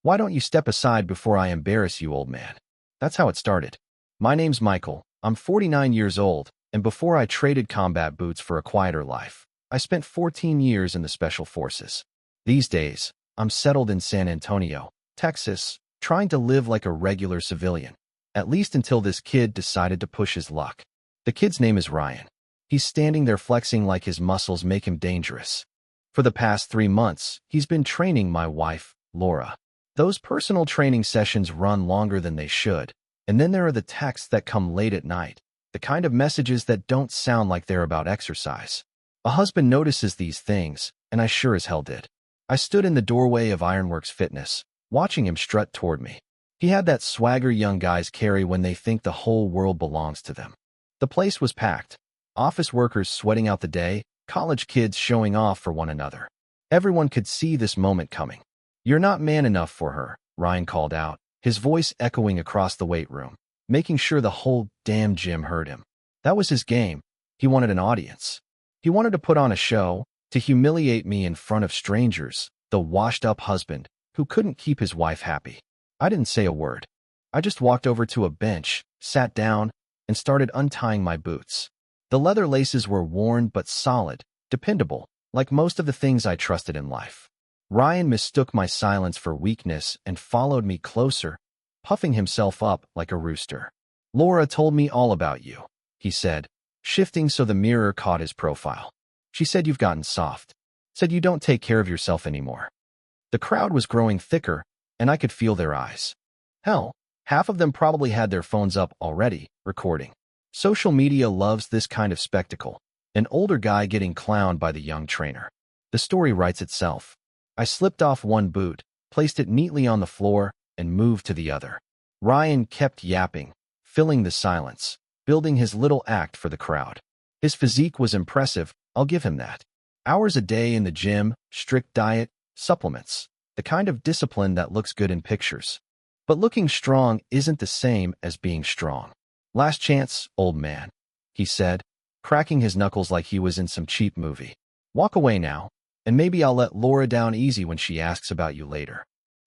Why don't you step aside before I embarrass you, old man? That's how it started. My name's Michael. I'm 49 years old, and before I traded combat boots for a quieter life, I spent 14 years in the Special Forces. These days, I'm settled in San Antonio, Texas, trying to live like a regular civilian. At least until this kid decided to push his luck. The kid's name is Ryan. He's standing there flexing like his muscles make him dangerous. For the past 3 months, he's been training my wife, Laura. Those personal training sessions run longer than they should, and then there are the texts that come late at night, the kind of messages that don't sound like they're about exercise. A husband notices these things, and I sure as hell did. I stood in the doorway of Ironworks Fitness, watching him strut toward me. He had that swagger young guys carry when they think the whole world belongs to them. The place was packed. Office workers sweating out the day, college kids showing off for one another. Everyone could see this moment coming. "You're not man enough for her," Ryan called out, his voice echoing across the weight room, making sure the whole damn gym heard him. That was his game. He wanted an audience. He wanted to put on a show, to humiliate me in front of strangers, the washed-up husband who couldn't keep his wife happy. I didn't say a word. I just walked over to a bench, sat down, and started untying my boots. The leather laces were worn but solid, dependable, like most of the things I trusted in life. Ryan mistook my silence for weakness and followed me closer, puffing himself up like a rooster. "Laura told me all about you," he said, shifting so the mirror caught his profile. "She said you've gotten soft. Said you don't take care of yourself anymore." The crowd was growing thicker, and I could feel their eyes. Hell, half of them probably had their phones up already, recording. Social media loves this kind of spectacle, an older guy getting clowned by the young trainer. The story writes itself. I slipped off one boot, placed it neatly on the floor, and moved to the other. Ryan kept yapping, filling the silence, building his little act for the crowd. His physique was impressive, I'll give him that. Hours a day in the gym, strict diet, supplements, the kind of discipline that looks good in pictures. But looking strong isn't the same as being strong. "Last chance, old man," he said, cracking his knuckles like he was in some cheap movie. "Walk away now, and maybe I'll let Laura down easy when she asks about you later."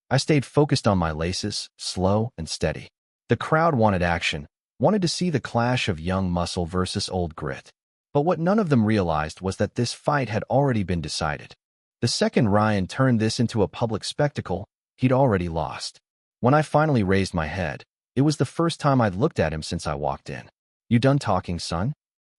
I stayed focused on my laces, slow and steady. The crowd wanted action, wanted to see the clash of young muscle versus old grit. But what none of them realized was that this fight had already been decided. The second Ryan turned this into a public spectacle, he'd already lost. When I finally raised my head, it was the first time I'd looked at him since I walked in. "You done talking, son?"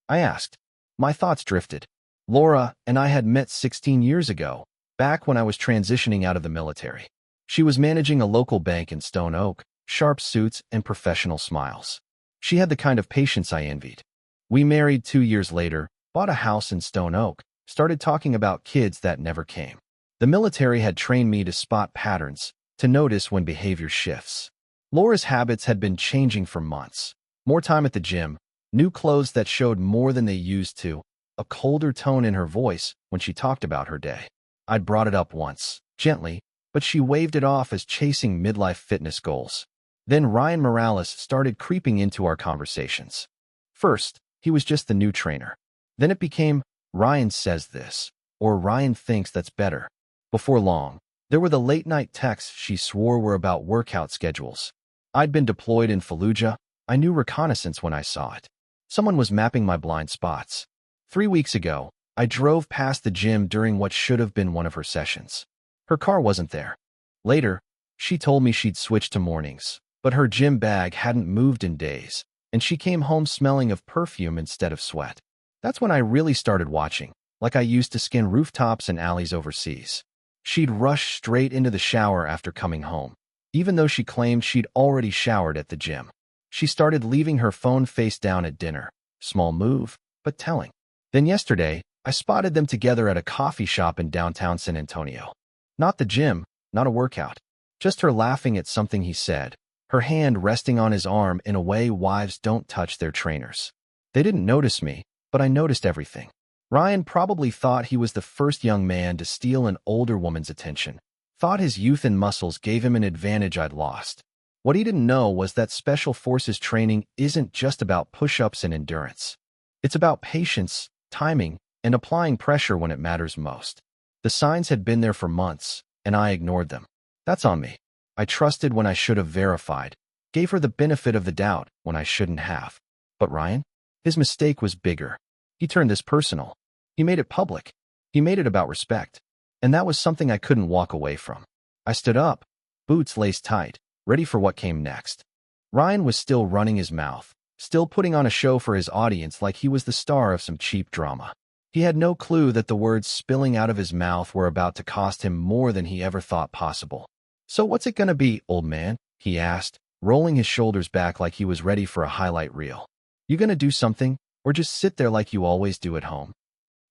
I asked. My thoughts drifted. Laura and I had met 16 years ago, back when I was transitioning out of the military. She was managing a local bank in Stone Oak, sharp suits and professional smiles. She had the kind of patience I envied. We married 2 years later, bought a house in Stone Oak, started talking about kids that never came. The military had trained me to spot patterns, to notice when behavior shifts. Laura's habits had been changing for months. More time at the gym, new clothes that showed more than they used to, a colder tone in her voice when she talked about her day. I'd brought it up once, gently, but she waved it off as chasing midlife fitness goals. Then Ryan Morales started creeping into our conversations. First, he was just the new trainer. Then it became, "Ryan says this," or "Ryan thinks that's better." Before long, there were the late-night texts she swore were about workout schedules. I'd been deployed in Fallujah. I knew reconnaissance when I saw it. Someone was mapping my blind spots. 3 weeks ago, I drove past the gym during what should have been one of her sessions. Her car wasn't there. Later, she told me she'd switched to mornings, but her gym bag hadn't moved in days, and she came home smelling of perfume instead of sweat. That's when I really started watching, like I used to skin rooftops and alleys overseas. She'd rush straight into the shower after coming home, even though she claimed she'd already showered at the gym. She started leaving her phone face down at dinner. Small move, but telling. Then yesterday, I spotted them together at a coffee shop in downtown San Antonio. Not the gym, not a workout. Just her laughing at something he said, her hand resting on his arm in a way wives don't touch their trainers. They didn't notice me, but I noticed everything. Ryan probably thought he was the first young man to steal an older woman's attention, thought his youth and muscles gave him an advantage I'd lost. What he didn't know was that Special Forces training isn't just about push-ups and endurance. It's about patience, timing, and applying pressure when it matters most. The signs had been there for months, and I ignored them. That's on me. I trusted when I should have verified, gave her the benefit of the doubt when I shouldn't have. But Ryan? His mistake was bigger. He turned this personal. He made it public. He made it about respect. And that was something I couldn't walk away from. I stood up, boots laced tight, ready for what came next. Ryan was still running his mouth, still putting on a show for his audience like he was the star of some cheap drama. He had no clue that the words spilling out of his mouth were about to cost him more than he ever thought possible. "So what's it gonna be, old man?" he asked, rolling his shoulders back like he was ready for a highlight reel. "You gonna do something, or just sit there like you always do at home?"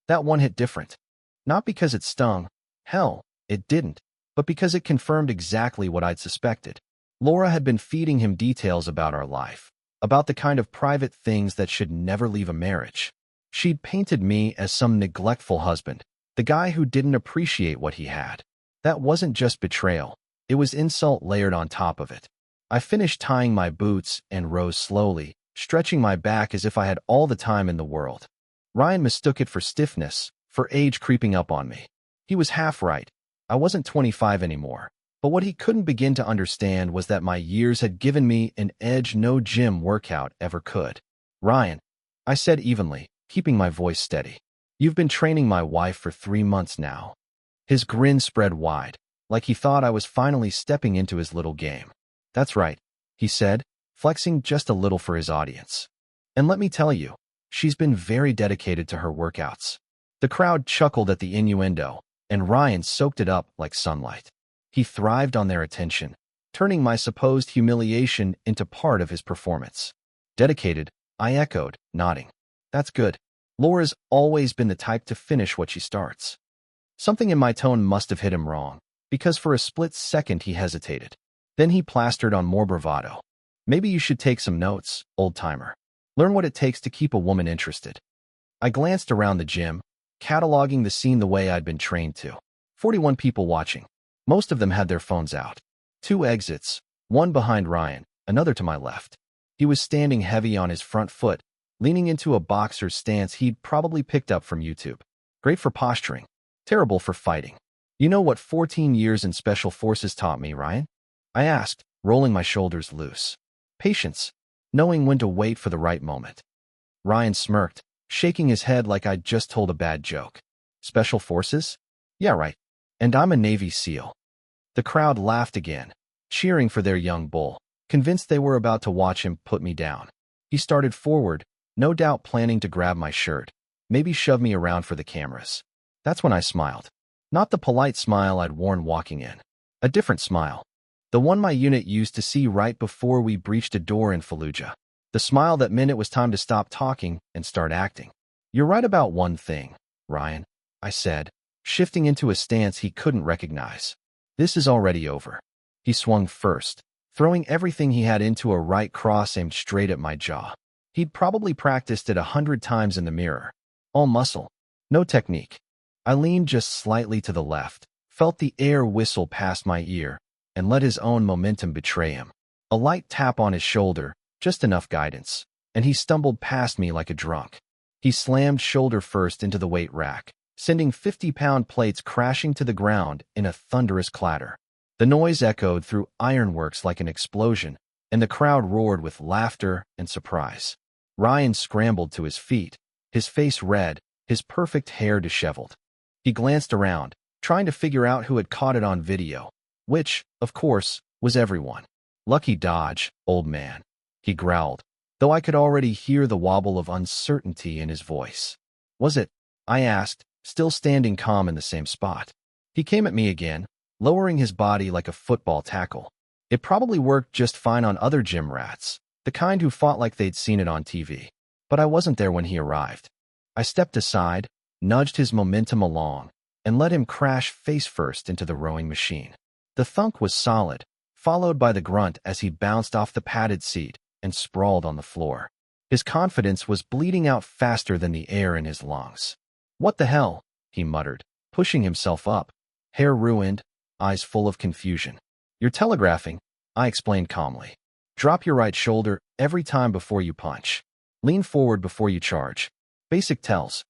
That one hit different. Not because it stung. Hell, it didn't. But because it confirmed exactly what I'd suspected. Laura had been feeding him details about our life, about the kind of private things that should never leave a marriage. She'd painted me as some neglectful husband, the guy who didn't appreciate what he had. That wasn't just betrayal. It was insult layered on top of it. I finished tying my boots and rose slowly, stretching my back as if I had all the time in the world. Ryan mistook it for stiffness, for age creeping up on me. He was half right. I wasn't 25 anymore. But what he couldn't begin to understand was that my years had given me an edge no gym workout ever could. "Ryan," I said evenly, keeping my voice steady. "You've been training my wife for 3 months now." His grin spread wide, like he thought I was finally stepping into his little game. "That's right," he said, flexing just a little for his audience. "And let me tell you, she's been very dedicated to her workouts." The crowd chuckled at the innuendo, and Ryan soaked it up like sunlight. He thrived on their attention, turning my supposed humiliation into part of his performance. "Dedicated," I echoed, nodding. "That's good. Laura's always been the type to finish what she starts." Something in my tone must have hit him wrong, because for a split second he hesitated. Then he plastered on more bravado. "Maybe you should take some notes, old-timer. Learn what it takes to keep a woman interested." I glanced around the gym, cataloging the scene the way I'd been trained to. 41 people watching. Most of them had their phones out. 2 exits, one behind Ryan, another to my left. He was standing heavy on his front foot, leaning into a boxer's stance he'd probably picked up from YouTube. Great for posturing, terrible for fighting. "You know what 14 years in Special Forces taught me, Ryan?" I asked, rolling my shoulders loose. "Patience, knowing when to wait for the right moment." Ryan smirked, shaking his head like I'd just told a bad joke. "Special Forces? Yeah, right. And I'm a Navy SEAL." The crowd laughed again, cheering for their young bull, convinced they were about to watch him put me down. He started forward, no doubt planning to grab my shirt, maybe shove me around for the cameras. That's when I smiled. Not the polite smile I'd worn walking in. A different smile. The one my unit used to see right before we breached a door in Fallujah. The smile that meant it was time to stop talking and start acting. "You're right about one thing, Ryan," I said, shifting into a stance he couldn't recognize. "This is already over." He swung first, throwing everything he had into a right cross aimed straight at my jaw. He'd probably practiced it 100 times in the mirror. All muscle, no technique. I leaned just slightly to the left, felt the air whistle past my ear, and let his own momentum betray him. A light tap on his shoulder, just enough guidance, and he stumbled past me like a drunk. He slammed shoulder first into the weight rack, sending 50-pound plates crashing to the ground in a thunderous clatter. The noise echoed through Ironworks like an explosion, and the crowd roared with laughter and surprise. Ryan scrambled to his feet, his face red, his perfect hair disheveled. He glanced around, trying to figure out who had caught it on video, which, of course, was everyone. "Lucky dodge, old man," he growled, though I could already hear the wobble of uncertainty in his voice. "Was it?" I asked, still standing calm in the same spot. He came at me again, lowering his body like a football tackle. It probably worked just fine on other gym rats, the kind who fought like they'd seen it on TV. But I wasn't there when he arrived. I stepped aside, nudged his momentum along, and let him crash face first into the rowing machine. The thunk was solid, followed by the grunt as he bounced off the padded seat and sprawled on the floor. His confidence was bleeding out faster than the air in his lungs. "What the hell?" he muttered, pushing himself up, hair ruined, eyes full of confusion. "You're telegraphing," I explained calmly. "Drop your right shoulder every time before you punch. Lean forward before you charge. Basic tells."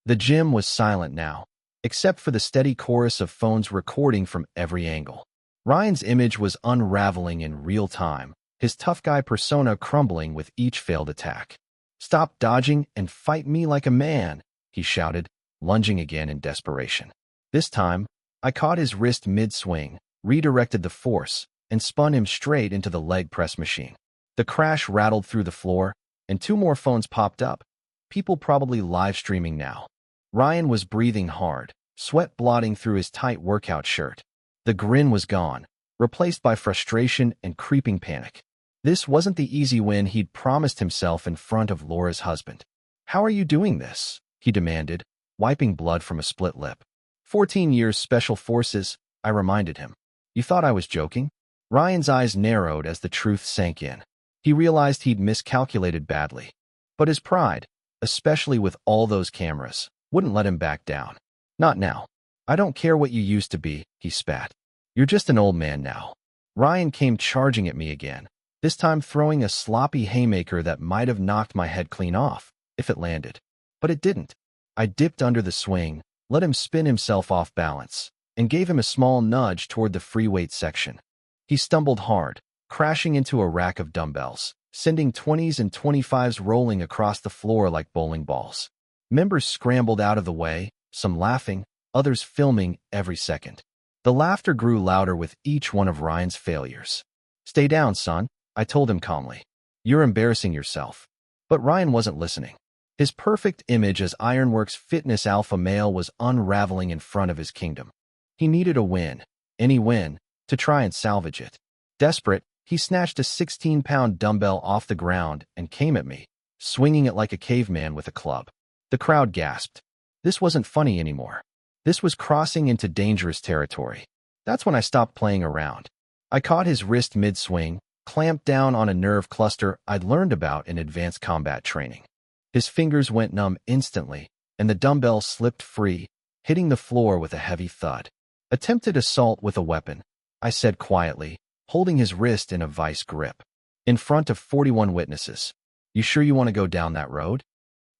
The gym was silent now, except for the steady chorus of phones recording from every angle. Ryan's image was unraveling in real time, his tough guy persona crumbling with each failed attack. "Stop dodging and fight me like a man," he shouted, lunging again in desperation. This time, I caught his wrist mid-swing, redirected the force, and spun him straight into the leg press machine. The crash rattled through the floor, and 2 more phones popped up. People probably live streaming now. Ryan was breathing hard, sweat blotting through his tight workout shirt. The grin was gone, replaced by frustration and creeping panic. This wasn't the easy win he'd promised himself in front of Laura's husband. "How are you doing this?" he demanded, wiping blood from a split lip. 14 years Special Forces, I reminded him. "You thought I was joking?" Ryan's eyes narrowed as the truth sank in. He realized he'd miscalculated badly. But his pride, especially with all those cameras, wouldn't let him back down. "Not now. I don't care what you used to be," he spat. "You're just an old man now." Ryan came charging at me again, this time throwing a sloppy haymaker that might have knocked my head clean off, if it landed. But it didn't. I dipped under the swing, let him spin himself off balance, and gave him a small nudge toward the free weight section. He stumbled hard, crashing into a rack of dumbbells, sending 20s and 25s rolling across the floor like bowling balls. Members scrambled out of the way, some laughing, others filming every second. The laughter grew louder with each one of Ryan's failures. "Stay down, son," I told him calmly. "You're embarrassing yourself." But Ryan wasn't listening. His perfect image as Ironworks Fitness alpha male was unraveling in front of his kingdom. He needed a win, any win, to try and salvage it. Desperate, he snatched a 16-pound dumbbell off the ground and came at me, swinging it like a caveman with a club. The crowd gasped. This wasn't funny anymore. This was crossing into dangerous territory. That's when I stopped playing around. I caught his wrist mid-swing, clamped down on a nerve cluster I'd learned about in advanced combat training. His fingers went numb instantly, and the dumbbell slipped free, hitting the floor with a heavy thud. "Attempted assault with a weapon," I said quietly, holding his wrist in a vice grip. "In front of 41 witnesses. You sure you want to go down that road?"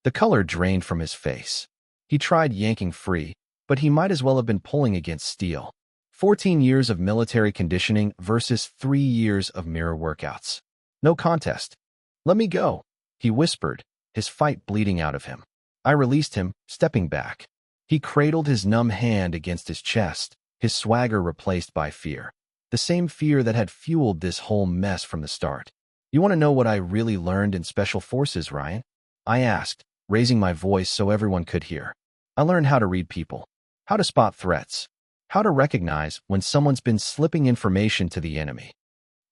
The color drained from his face. He tried yanking free, but he might as well have been pulling against steel. 14 years of military conditioning versus 3 years of mirror workouts. No contest. "Let me go," he whispered, his fight bleeding out of him. I released him, stepping back. He cradled his numb hand against his chest, his swagger replaced by fear. The same fear that had fueled this whole mess from the start. "You want to know what I really learned in Special Forces, Ryan?" I asked, raising my voice so everyone could hear. "I learned how to read people, how to spot threats, how to recognize when someone's been slipping information to the enemy."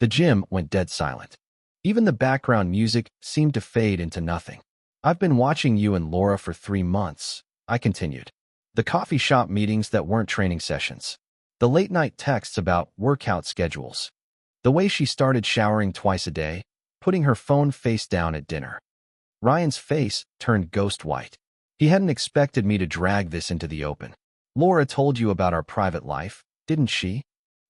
The gym went dead silent. Even the background music seemed to fade into nothing. "I've been watching you and Laura for 3 months, I continued. The coffee shop meetings that weren't training sessions. The late-night texts about workout schedules. The way she started showering twice a day, putting her phone face down at dinner." Ryan's face turned ghost white. He hadn't expected me to drag this into the open. "Laura told you about our private life, didn't she?"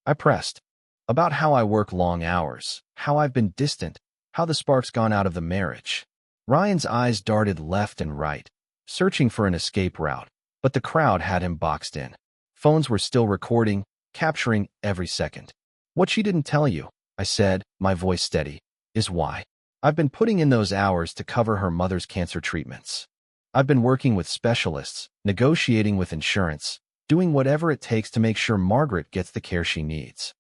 I pressed. "About how I work long hours, how I've been distant, how the spark's gone out of the marriage." Ryan's eyes darted left and right, searching for an escape route, but the crowd had him boxed in. Phones were still recording, capturing every second. "What she didn't tell you," I said, my voice steady, "is why. I've been putting in those hours to cover her mother's cancer treatments. I've been working with specialists, negotiating with insurance, doing whatever it takes to make sure Margaret gets the care she needs."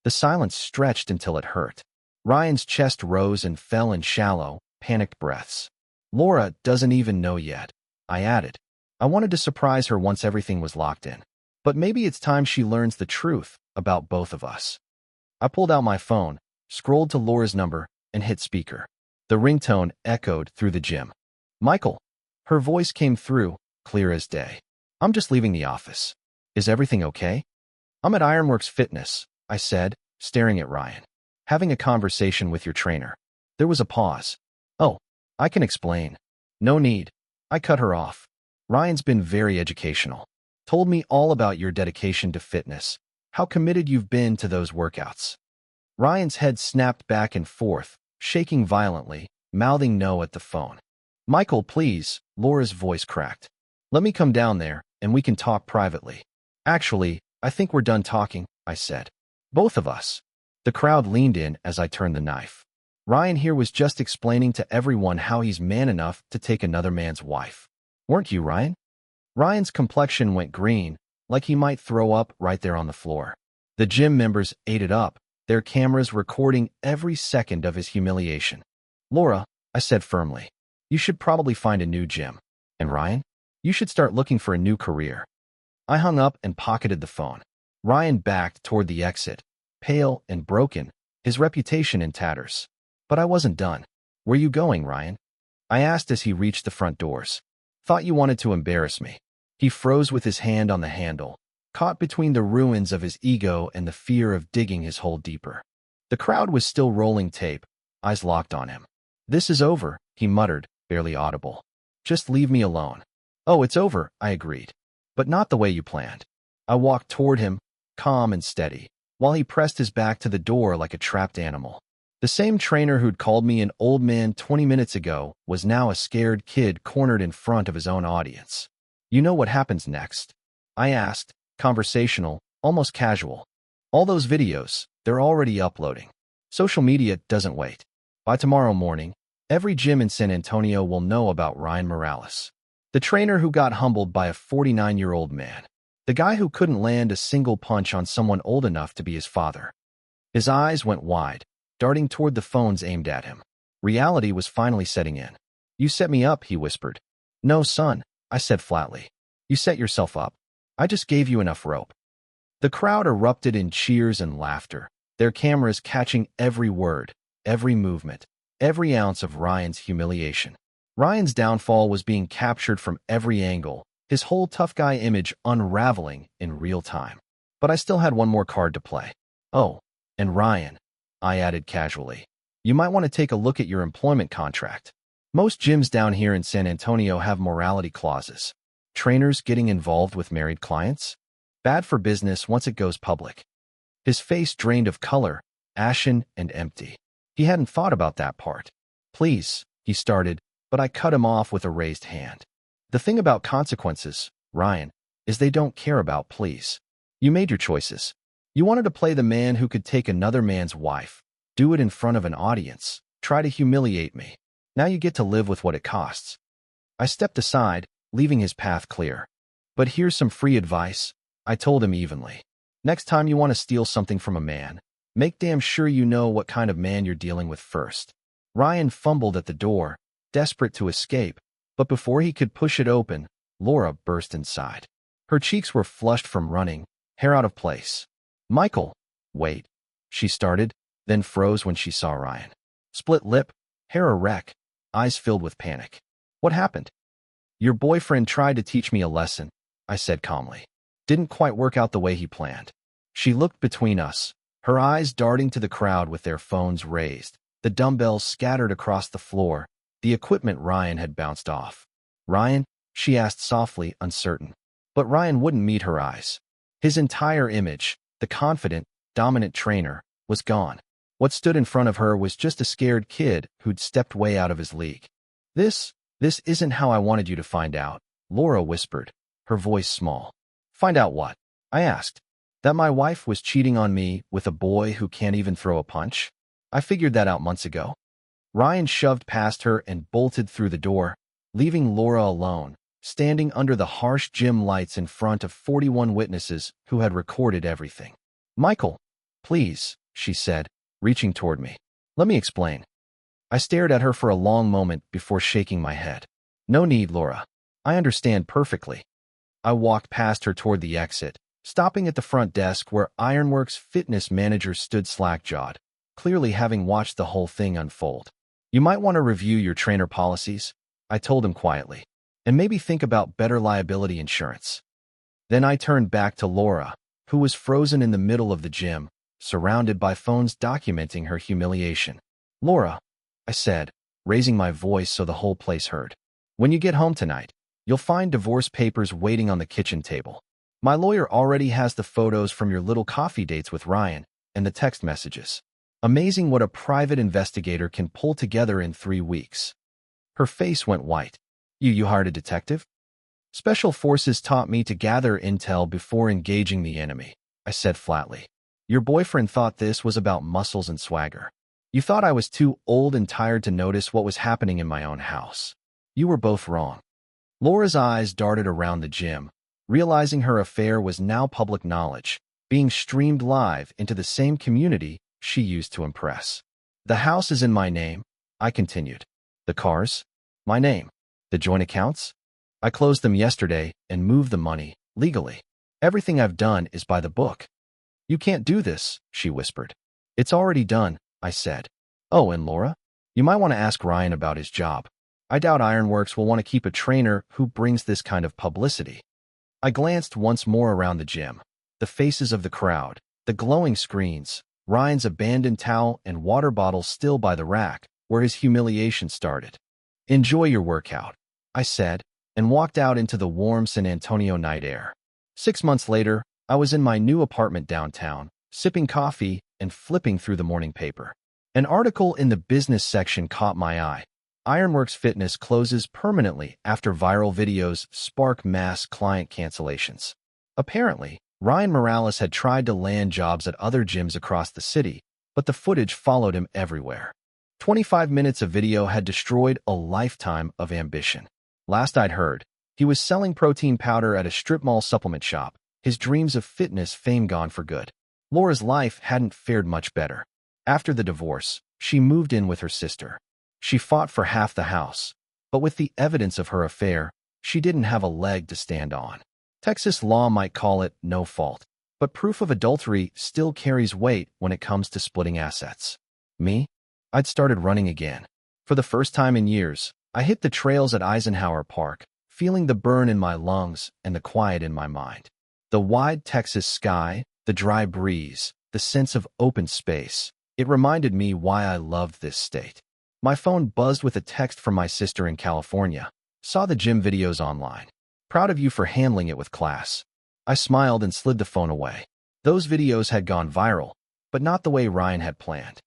The silence stretched until it hurt. Ryan's chest rose and fell in shallow, panicked breaths. "Laura doesn't even know yet," I added. "I wanted to surprise her once everything was locked in. But maybe it's time she learns the truth about both of us." I pulled out my phone, scrolled to Laura's number, and hit speaker. The ringtone echoed through the gym. "Michael." Her voice came through, clear as day. "I'm just leaving the office. Is everything okay?" "I'm at Ironworks Fitness," I said, staring at Ryan. "Having a conversation with your trainer." There was a pause. "Oh, I can explain." "No need." I cut her off. "Ryan's been very educational. Told me all about your dedication to fitness, how committed you've been to those workouts." Ryan's head snapped back and forth, shaking violently, mouthing no at the phone. "Michael, please," Laura's voice cracked. "Let me come down there, and we can talk privately." "Actually, I think we're done talking," I said. Both of us. The crowd leaned in as I turned the knife. Ryan here was just explaining to everyone how he's man enough to take another man's wife. Weren't you, Ryan? Ryan's complexion went green, like he might throw up right there on the floor. The gym members ate it up, their cameras recording every second of his humiliation. Laura, I said firmly, you should probably find a new gym. And Ryan, you should start looking for a new career. I hung up and pocketed the phone. Ryan backed toward the exit, pale and broken, his reputation in tatters. But I wasn't done. Where you going, Ryan? I asked as he reached the front doors. Thought you wanted to embarrass me. He froze with his hand on the handle, caught between the ruins of his ego and the fear of digging his hole deeper. The crowd was still rolling tape, eyes locked on him. This is over, he muttered, barely audible. Just leave me alone. Oh, it's over, I agreed. But not the way you planned. I walked toward him, calm and steady, while he pressed his back to the door like a trapped animal. The same trainer who'd called me an old man 20 minutes ago was now a scared kid cornered in front of his own audience. You know what happens next? I asked, conversational, almost casual. All those videos, they're already uploading. Social media doesn't wait. By tomorrow morning, every gym in San Antonio will know about Ryan Morales. The trainer who got humbled by a 49-year-old man. The guy who couldn't land a single punch on someone old enough to be his father. His eyes went wide, darting toward the phones aimed at him. Reality was finally setting in. You set me up, he whispered. No, son, I said flatly. You set yourself up. I just gave you enough rope. The crowd erupted in cheers and laughter, their cameras catching every word, every movement, every ounce of Ryan's humiliation. Ryan's downfall was being captured from every angle, his whole tough guy image unraveling in real time. But I still had one more card to play. Oh, and Ryan, I added casually, you might want to take a look at your employment contract. Most gyms down here in San Antonio have morality clauses. Trainers getting involved with married clients? Bad for business once it goes public. His face drained of color, ashen and empty. He hadn't thought about that part. Please, he started, but I cut him off with a raised hand. The thing about consequences, Ryan, is they don't care about please. You made your choices. You wanted to play the man who could take another man's wife, do it in front of an audience, try to humiliate me. Now you get to live with what it costs. I stepped aside, leaving his path clear. But here's some free advice, I told him evenly. Next time you want to steal something from a man, make damn sure you know what kind of man you're dealing with first. Ryan fumbled at the door, desperate to escape, but before he could push it open, Laura burst inside. Her cheeks were flushed from running, hair out of place. Michael, wait, she started, then froze when she saw Ryan. Split lip, hair a wreck, eyes filled with panic. What happened? Your boyfriend tried to teach me a lesson, I said calmly. Didn't quite work out the way he planned. She looked between us, her eyes darting to the crowd with their phones raised, the dumbbells scattered across the floor, the equipment Ryan had bounced off. Ryan? She asked softly, uncertain. But Ryan wouldn't meet her eyes. His entire image, the confident, dominant trainer, was gone. What stood in front of her was just a scared kid who'd stepped way out of his league. This isn't how I wanted you to find out, Laura whispered, her voice small. Find out what? I asked. That my wife was cheating on me with a boy who can't even throw a punch? I figured that out months ago. Ryan shoved past her and bolted through the door, leaving Laura alone, standing under the harsh gym lights in front of 41 witnesses who had recorded everything. Michael, please, she said, reaching toward me. Let me explain. I stared at her for a long moment before shaking my head. No need, Laura. I understand perfectly. I walked past her toward the exit, stopping at the front desk where Ironworks Fitness manager stood slack-jawed, clearly having watched the whole thing unfold. You might want to review your trainer policies, I told him quietly, and maybe think about better liability insurance. Then I turned back to Laura, who was frozen in the middle of the gym, surrounded by phones documenting her humiliation. Laura, I said, raising my voice so the whole place heard. When you get home tonight, you'll find divorce papers waiting on the kitchen table. My lawyer already has the photos from your little coffee dates with Ryan and the text messages. Amazing what a private investigator can pull together in 3 weeks. Her face went white. You hired a detective? Special forces taught me to gather intel before engaging the enemy, I said flatly. Your boyfriend thought this was about muscles and swagger. You thought I was too old and tired to notice what was happening in my own house. You were both wrong. Laura's eyes darted around the gym, realizing her affair was now public knowledge, being streamed live into the same community she used to impress. The house is in my name, I continued. The cars? My name. The joint accounts? I closed them yesterday and moved the money, legally. Everything I've done is by the book. You can't do this, she whispered. It's already done, I said. Oh, and Laura? You might want to ask Ryan about his job. I doubt Ironworks will want to keep a trainer who brings this kind of publicity. I glanced once more around the gym. The faces of the crowd, the glowing screens, Ryan's abandoned towel and water bottle still by the rack, where his humiliation started. Enjoy your workout, I said, and walked out into the warm San Antonio night air. 6 months later, I was in my new apartment downtown, sipping coffee and flipping through the morning paper. An article in the business section caught my eye. Ironworks Fitness closes permanently after viral videos spark mass client cancellations. Apparently, Ryan Morales had tried to land jobs at other gyms across the city, but the footage followed him everywhere. 25 minutes of video had destroyed a lifetime of ambition. Last I'd heard, he was selling protein powder at a strip mall supplement shop, his dreams of fitness fame gone for good. Laura's life hadn't fared much better. After the divorce, she moved in with her sister. She fought for half the house, but with the evidence of her affair, she didn't have a leg to stand on. Texas law might call it no fault, but proof of adultery still carries weight when it comes to splitting assets. Me? I'd started running again. For the first time in years, I hit the trails at Eisenhower Park, feeling the burn in my lungs and the quiet in my mind. The wide Texas sky, the dry breeze, the sense of open space. It reminded me why I loved this state. My phone buzzed with a text from my sister in California. Saw the gym videos online. Proud of you for handling it with class. I smiled and slid the phone away. Those videos had gone viral, but not the way Ryan had planned.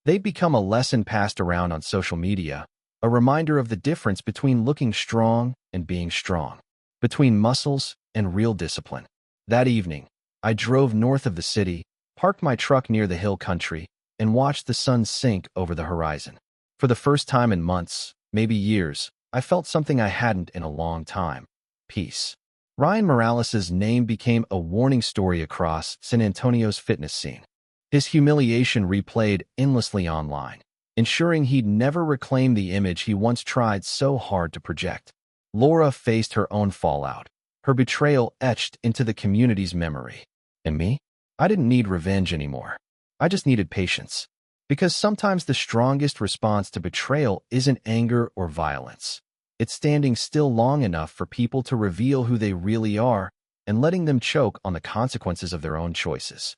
They'd become a lesson passed around on social media, a reminder of the difference between looking strong and being strong, between muscles and real discipline. That evening, I drove north of the city, parked my truck near the hill country, and watched the sun sink over the horizon. For the first time in months, maybe years, I felt something I hadn't in a long time. Peace. Ryan Morales' name became a warning story across San Antonio's fitness scene. His humiliation replayed endlessly online, ensuring he'd never reclaim the image he once tried so hard to project. Laura faced her own fallout, her betrayal etched into the community's memory. And me? I didn't need revenge anymore. I just needed patience. Because sometimes the strongest response to betrayal isn't anger or violence. It's standing still long enough for people to reveal who they really are and letting them choke on the consequences of their own choices.